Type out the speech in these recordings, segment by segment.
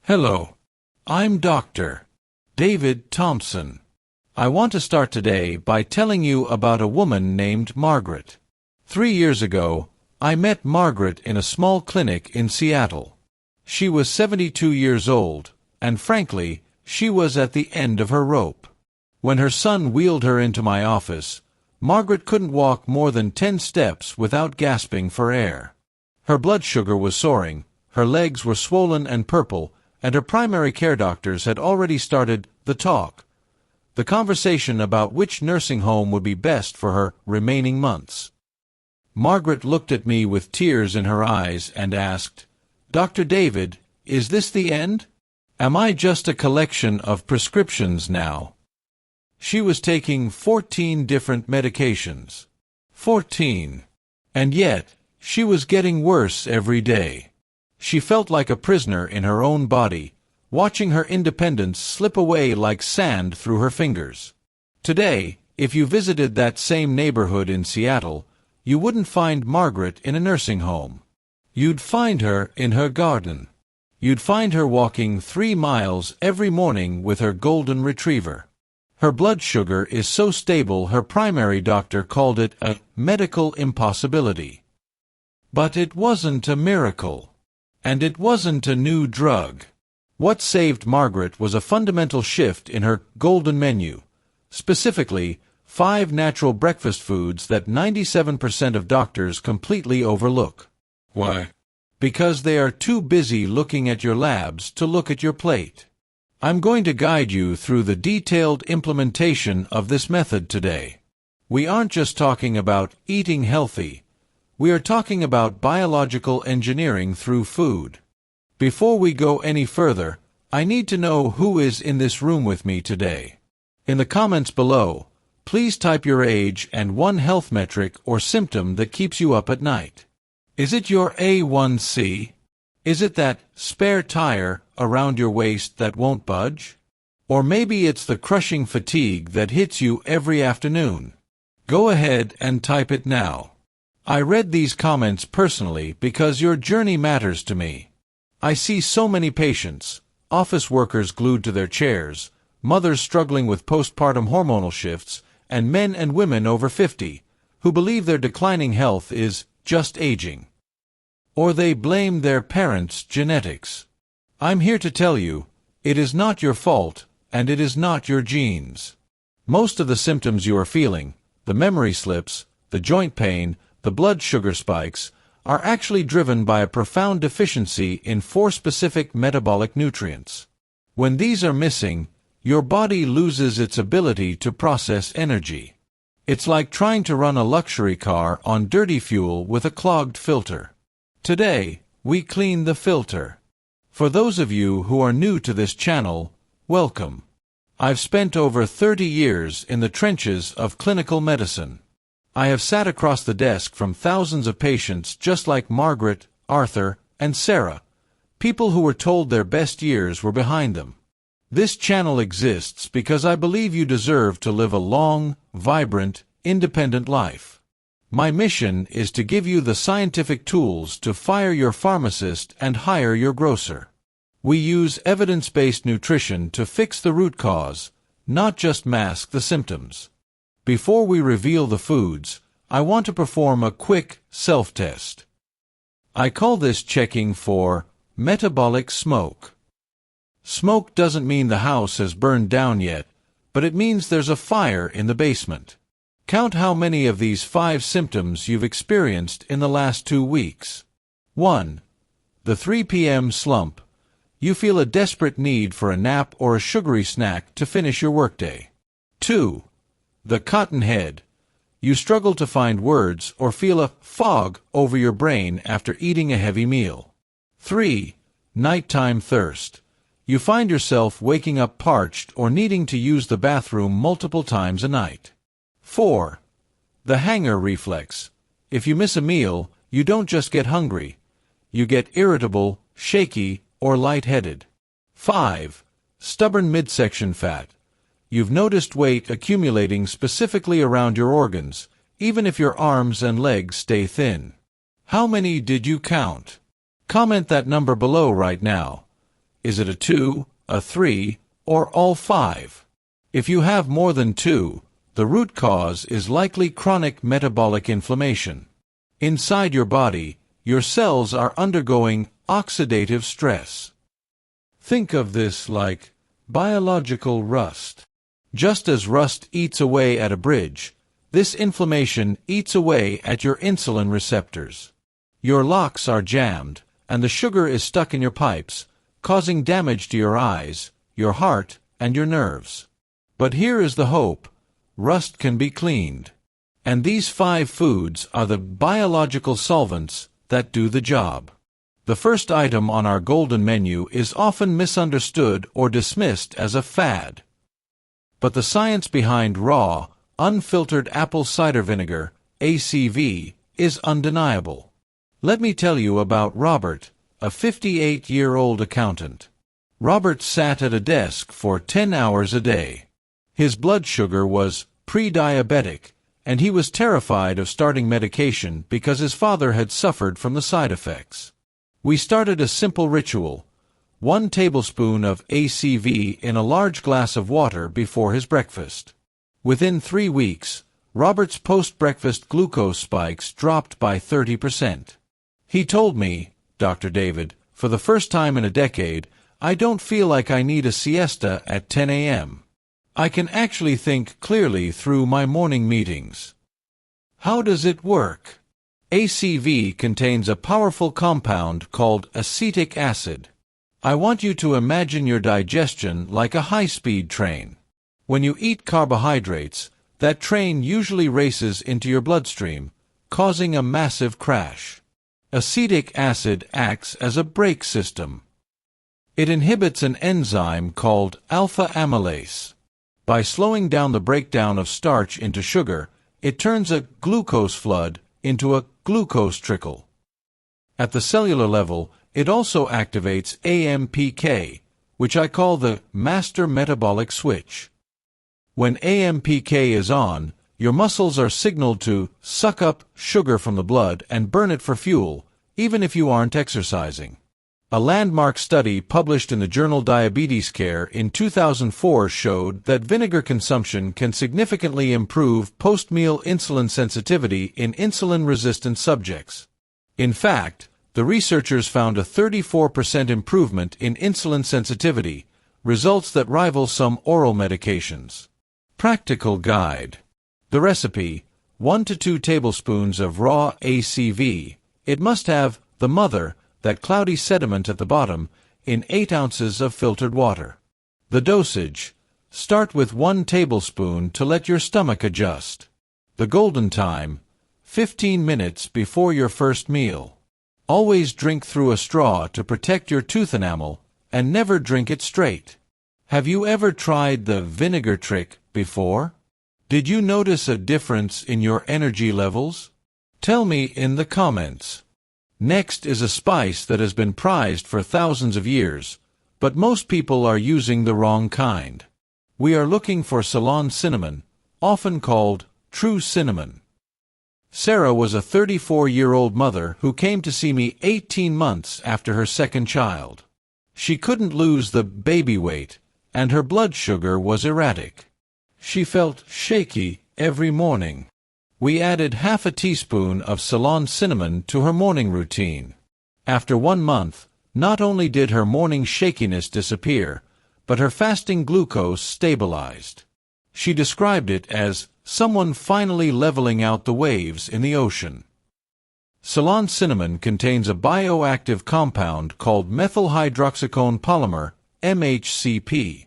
Hello. I'm Dr. David Thompson. I want to start today by telling you about a woman named Margaret. 3 years ago, I met Margaret in a small clinic in Seattle. She was 72 years old, and frankly, she was at the end of her rope. When her son wheeled her into my office, Margaret couldn't walk more than 10 steps without gasping for air. Her blood sugar was soaring, her legs were swollen and purple, and her primary care doctors had already started the talk, the conversation about which nursing home would be best for her remaining months. Margaret looked at me with tears in her eyes and asked, "Dr. David, is this the end? Am I just a collection of prescriptions now?" She was taking 14 different medications. 14. And yet, she was getting worse every day. She felt like a prisoner in her own body, watching her independence slip away like sand through her fingers. Today, if you visited that same neighborhood in Seattle, you wouldn't find Margaret in a nursing home. You'd find her in her garden. You'd find her walking 3 miles every morning with her golden retriever. Her blood sugar is so stable her primary doctor called it a medical impossibility. But it wasn't a miracle. And it wasn't a new drug. What saved Margaret was a fundamental shift in her golden menu, specifically 5 natural breakfast foods that 97% of doctors completely overlook. Why? Because they are too busy looking at your labs to look at your plate. I'm going to guide you through the detailed implementation of this method today. We aren't just talking about eating healthy. We are talking about biological engineering through food. Before we go any further, I need to know who is in this room with me today. In the comments below, please type your age and one health metric or symptom that keeps you up at night. Is it your A1C? Is it that spare tire around your waist that won't budge? Or maybe it's the crushing fatigue that hits you every afternoon. Go ahead and type it now. I read these comments personally because your journey matters to me. I see so many patients, office workers glued to their chairs, mothers struggling with postpartum hormonal shifts, and men and women over 50, who believe their declining health is just aging. Or they blame their parents' genetics. I'm here to tell you, it is not your fault, and it is not your genes. Most of the symptoms you are feeling, the memory slips, the joint pain, the blood sugar spikes, are actually driven by a profound deficiency in 4 specific metabolic nutrients. When these are missing, your body loses its ability to process energy. It's like trying to run a luxury car on dirty fuel with a clogged filter. Today, we clean the filter. For those of you who are new to this channel, welcome. I've spent over 30 years in the trenches of clinical medicine. I have sat across the desk from thousands of patients just like Margaret, Arthur, and Sarah, people who were told their best years were behind them. This channel exists because I believe you deserve to live a long, vibrant, independent life. My mission is to give you the scientific tools to fire your pharmacist and hire your grocer. We use evidence-based nutrition to fix the root cause, not just mask the symptoms. Before we reveal the foods, I want to perform a quick self-test. I call this checking for metabolic smoke. Smoke doesn't mean the house has burned down yet, but it means there's a fire in the basement. Count how many of these 5 symptoms you've experienced in the last 2 weeks. 1. The 3 p.m. slump. You feel a desperate need for a nap or a sugary snack to finish your workday. 2. The cotton head. You struggle to find words or feel a fog over your brain after eating a heavy meal. 3. Nighttime thirst. You find yourself waking up parched or needing to use the bathroom multiple times a night. 4. The hanger reflex. If you miss a meal, you don't just get hungry. You get irritable, shaky, or lightheaded. 5. Stubborn midsection fat. You've noticed weight accumulating specifically around your organs, even if your arms and legs stay thin. How many did you count? Comment that number below right now. Is it a 2, a 3, or all 5? If you have more than 2, the root cause is likely chronic metabolic inflammation. Inside your body, your cells are undergoing oxidative stress. Think of this like biological rust. Just as rust eats away at a bridge, this inflammation eats away at your insulin receptors. Your locks are jammed, and the sugar is stuck in your pipes, causing damage to your eyes, your heart, and your nerves. But here is the hope: rust can be cleaned. And these 5 foods are the biological solvents that do the job. The first item on our golden menu is often misunderstood or dismissed as a fad. But the science behind raw, unfiltered apple cider vinegar, ACV, is undeniable. Let me tell you about Robert, a 58-year-old accountant. Robert sat at a desk for 10 hours a day. His blood sugar was pre-diabetic, and he was terrified of starting medication because his father had suffered from the side effects. We started a simple ritual: 1 tablespoon of ACV in a large glass of water before his breakfast. Within 3 weeks, Robert's post-breakfast glucose spikes dropped by 30%. He told me, "Dr. David, for the first time in a decade, I don't feel like I need a siesta at 10 a.m. I can actually think clearly through my morning meetings." How does it work? ACV contains a powerful compound called acetic acid. I want you to imagine your digestion like a high-speed train. When you eat carbohydrates, that train usually races into your bloodstream, causing a massive crash. Acetic acid acts as a brake system. It inhibits an enzyme called alpha amylase. By slowing down the breakdown of starch into sugar, it turns a glucose flood into a glucose trickle. At the cellular level, it also activates AMPK, which I call the master metabolic switch. When AMPK is on, your muscles are signaled to suck up sugar from the blood and burn it for fuel, even if you aren't exercising. A landmark study published in the journal Diabetes Care in 2004 showed that vinegar consumption can significantly improve post-meal insulin sensitivity in insulin-resistant subjects. In fact, the researchers found a 34% improvement in insulin sensitivity, results that rival some oral medications. Practical guide. The recipe: 1 to 2 tablespoons of raw ACV. It must have the mother, that cloudy sediment at the bottom, in 8 ounces of filtered water. The dosage: start with 1 tablespoon to let your stomach adjust. The golden time: 15 minutes before your first meal. Always drink through a straw to protect your tooth enamel, and never drink it straight. Have you ever tried the vinegar trick before? Did you notice a difference in your energy levels? Tell me in the comments. Next is a spice that has been prized for thousands of years, but most people are using the wrong kind. We are looking for Ceylon cinnamon, often called true cinnamon. Sarah was a 34-year-old mother who came to see me 18 months after her second child. She couldn't lose the baby weight, and her blood sugar was erratic. She felt shaky every morning. We added half a teaspoon of Ceylon cinnamon to her morning routine. After 1 month, not only did her morning shakiness disappear, but her fasting glucose stabilized. She described it as someone finally leveling out the waves in the ocean. Ceylon cinnamon contains a bioactive compound called methylhydroxycone polymer, MHCP.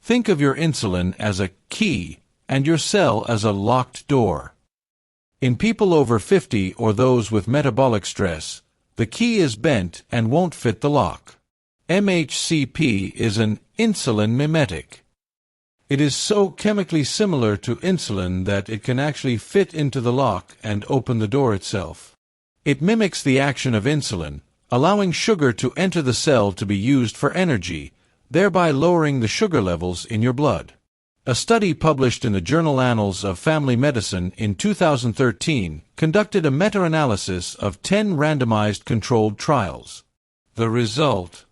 Think of your insulin as a key and your cell as a locked door. In people over 50 or those with metabolic stress, the key is bent and won't fit the lock. MHCP is an insulin mimetic. It is so chemically similar to insulin that it can actually fit into the lock and open the door itself. It mimics the action of insulin, allowing sugar to enter the cell to be used for energy, thereby lowering the sugar levels in your blood. A study published in the journal Annals of Family Medicine in 2013 conducted a meta-analysis of 10 randomized controlled trials. The result: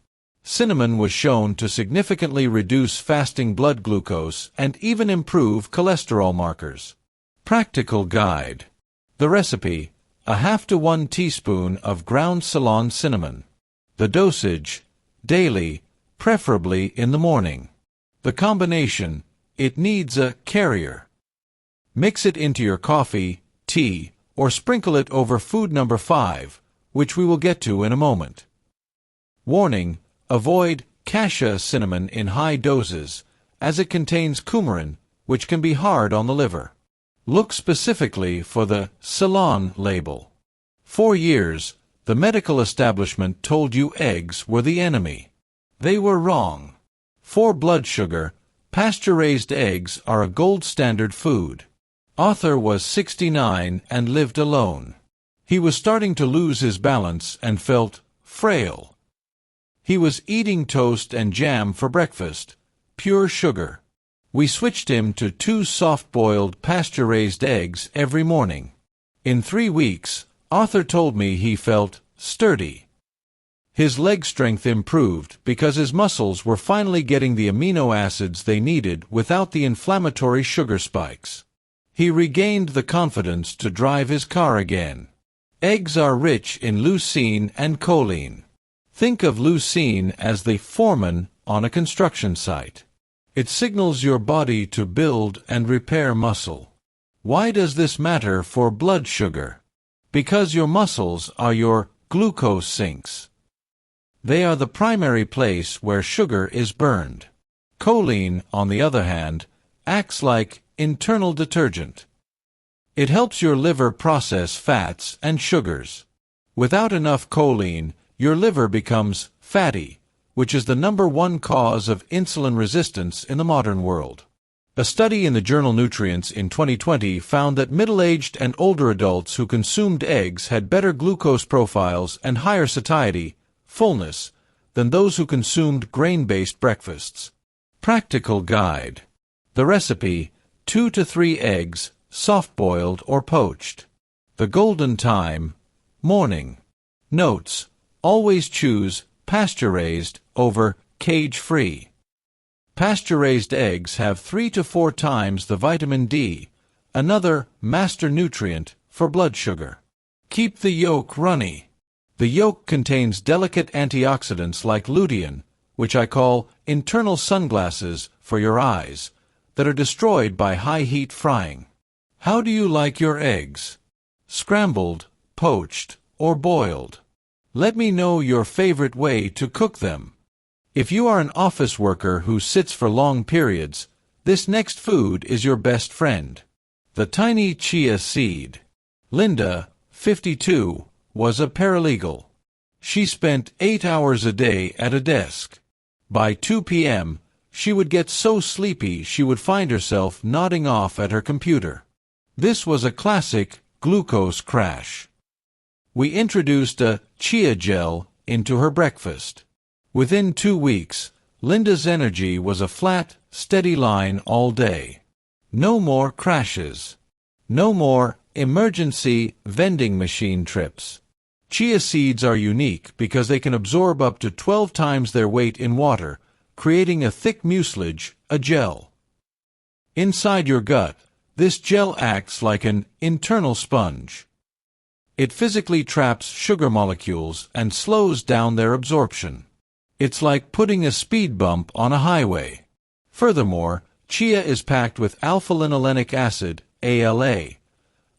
Cinnamon was shown to significantly reduce fasting blood glucose and even improve cholesterol markers. Practical guide. The recipe: a half to 1 teaspoon of ground Ceylon cinnamon. The dosage: daily, preferably in the morning. The combination: it needs a carrier. Mix it into your coffee, tea, or sprinkle it over food number 5, which we will get to in a moment. Warning: avoid cassia cinnamon in high doses, as it contains coumarin, which can be hard on the liver. Look specifically for the Ceylon label. For years, the medical establishment told you eggs were the enemy. They were wrong. For blood sugar, pasture-raised eggs are a gold standard food. Arthur was 69 and lived alone. He was starting to lose his balance and felt frail. He was eating toast and jam for breakfast, pure sugar. We switched him to 2 soft-boiled pasture-raised eggs every morning. In 3 weeks, Arthur told me he felt sturdy. His leg strength improved because his muscles were finally getting the amino acids they needed without the inflammatory sugar spikes. He regained the confidence to drive his car again. Eggs are rich in leucine and choline. Think of leucine as the foreman on a construction site. It signals your body to build and repair muscle. Why does this matter for blood sugar? Because your muscles are your glucose sinks. They are the primary place where sugar is burned. Choline, on the other hand, acts like internal detergent. It helps your liver process fats and sugars. Without enough choline, your liver becomes fatty, which is the #1 cause of insulin resistance in the modern world. A study in the journal Nutrients in 2020 found that middle-aged and older adults who consumed eggs had better glucose profiles and higher satiety, fullness, than those who consumed grain-based breakfasts. Practical guide. The recipe: 2 to 3 eggs, soft-boiled or poached. The golden time: morning. Notes: always choose pasture-raised over cage-free. Pasture-raised eggs have 3 to 4 times the vitamin D, another master nutrient for blood sugar. Keep the yolk runny. The yolk contains delicate antioxidants like lutein, which I call internal sunglasses for your eyes, that are destroyed by high-heat frying. How do you like your eggs? Scrambled, poached, or boiled? Let me know your favorite way to cook them. If you are an office worker who sits for long periods, this next food is your best friend. The tiny chia seed. Linda, 52, was a paralegal. She spent 8 hours a day at a desk. By 2 p.m., she would get so sleepy she would find herself nodding off at her computer. This was a classic glucose crash. We introduced a chia gel into her breakfast. Within 2 weeks, Linda's energy was a flat, steady line all day. No more crashes. No more emergency vending machine trips. Chia seeds are unique because they can absorb up to 12 times their weight in water, creating a thick mucilage, a gel. Inside your gut, this gel acts like an internal sponge. It physically traps sugar molecules and slows down their absorption. It's like putting a speed bump on a highway. Furthermore, chia is packed with alpha-linolenic acid, ALA,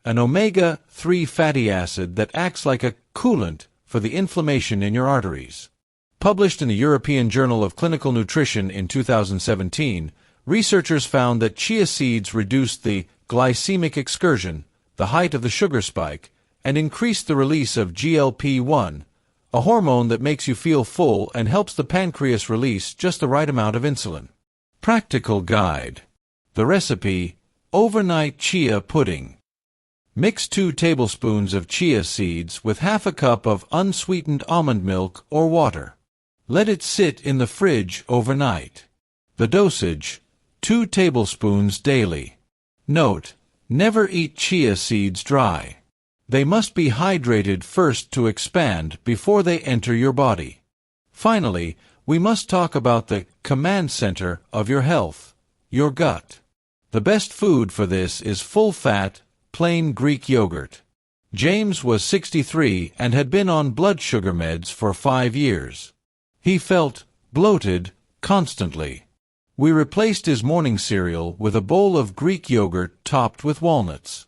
an omega-3 fatty acid that acts like a coolant for the inflammation in your arteries. Published in the European Journal of Clinical Nutrition in 2017, researchers found that chia seeds reduced the glycemic excursion, the height of the sugar spike, and increased the release of GLP-1, a hormone that makes you feel full and helps the pancreas release just the right amount of insulin. Practical guide. The recipe: overnight chia pudding. Mix 2 tablespoons of chia seeds with half a cup of unsweetened almond milk or water. Let it sit in the fridge overnight. The dosage: 2 tablespoons daily. Note: never eat chia seeds dry. They must be hydrated first to expand before they enter your body. Finally, we must talk about the command center of your health, your gut. The best food for this is full-fat, plain Greek yogurt. James was 63 and had been on blood sugar meds for 5 years. He felt bloated constantly. We replaced his morning cereal with a bowl of Greek yogurt topped with walnuts.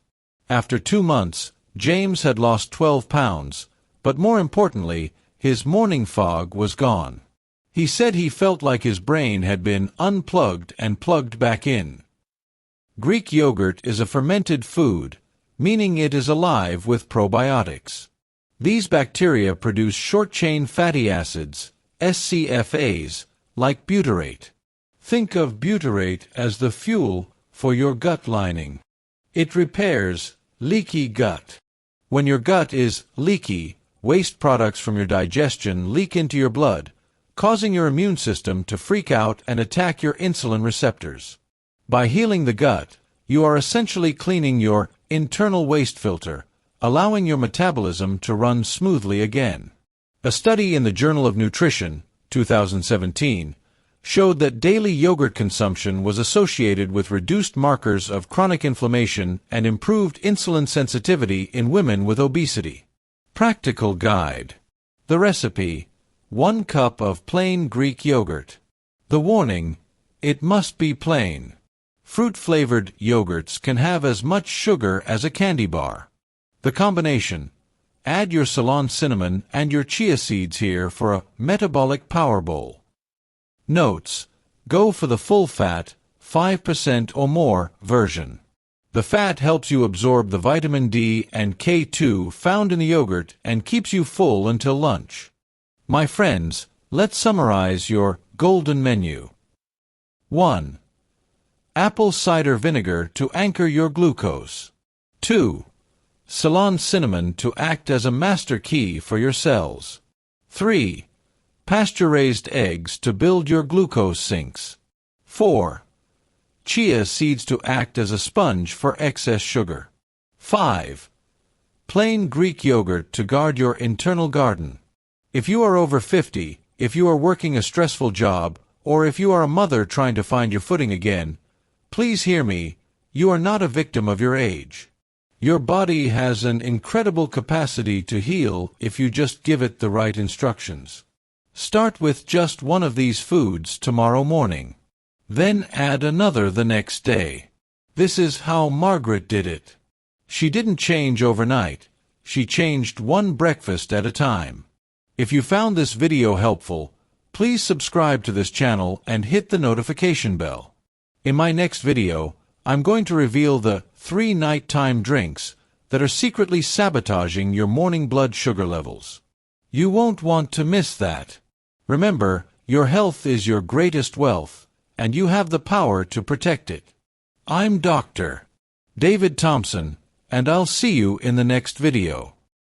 After 2 months, James had lost 12 pounds, but more importantly, his morning fog was gone. He said he felt like his brain had been unplugged and plugged back in. Greek yogurt is a fermented food, meaning it is alive with probiotics. These bacteria produce short-chain fatty acids, SCFAs, like butyrate. Think of butyrate as the fuel for your gut lining. It repairs leaky gut. When your gut is leaky, waste products from your digestion leak into your blood, causing your immune system to freak out and attack your insulin receptors. By healing the gut, you are essentially cleaning your internal waste filter, allowing your metabolism to run smoothly again. A study in the Journal of Nutrition, 2017, showed that daily yogurt consumption was associated with reduced markers of chronic inflammation and improved insulin sensitivity in women with obesity. Practical guide. The recipe: 1 cup of plain Greek yogurt. The warning: it must be plain. Fruit-flavored yogurts can have as much sugar as a candy bar. The combination: add your Ceylon cinnamon and your chia seeds here for a metabolic power bowl. Notes: go for the full-fat, 5% or more version. The fat helps you absorb the vitamin D and K2 found in the yogurt and keeps you full until lunch. My friends, let's summarize your golden menu. 1. Apple cider vinegar to anchor your glucose. 2. Ceylon cinnamon to act as a master key for your cells. 3. Pasture-raised eggs to build your glucose sinks. 4. Chia seeds to act as a sponge for excess sugar. 5. Plain Greek yogurt to guard your internal garden. If you are over 50, if you are working a stressful job, or if you are a mother trying to find your footing again, please hear me, you are not a victim of your age. Your body has an incredible capacity to heal if you just give it the right instructions. Start with just one of these foods tomorrow morning. Then add another the next day. This is how Margaret did it. She didn't change overnight. She changed one breakfast at a time. If you found this video helpful, please subscribe to this channel and hit the notification bell. In my next video, I'm going to reveal the 3 nighttime drinks that are secretly sabotaging your morning blood sugar levels. You won't want to miss that. Remember, your health is your greatest wealth, and you have the power to protect it. I'm Dr. David Thompson, and I'll see you in the next video.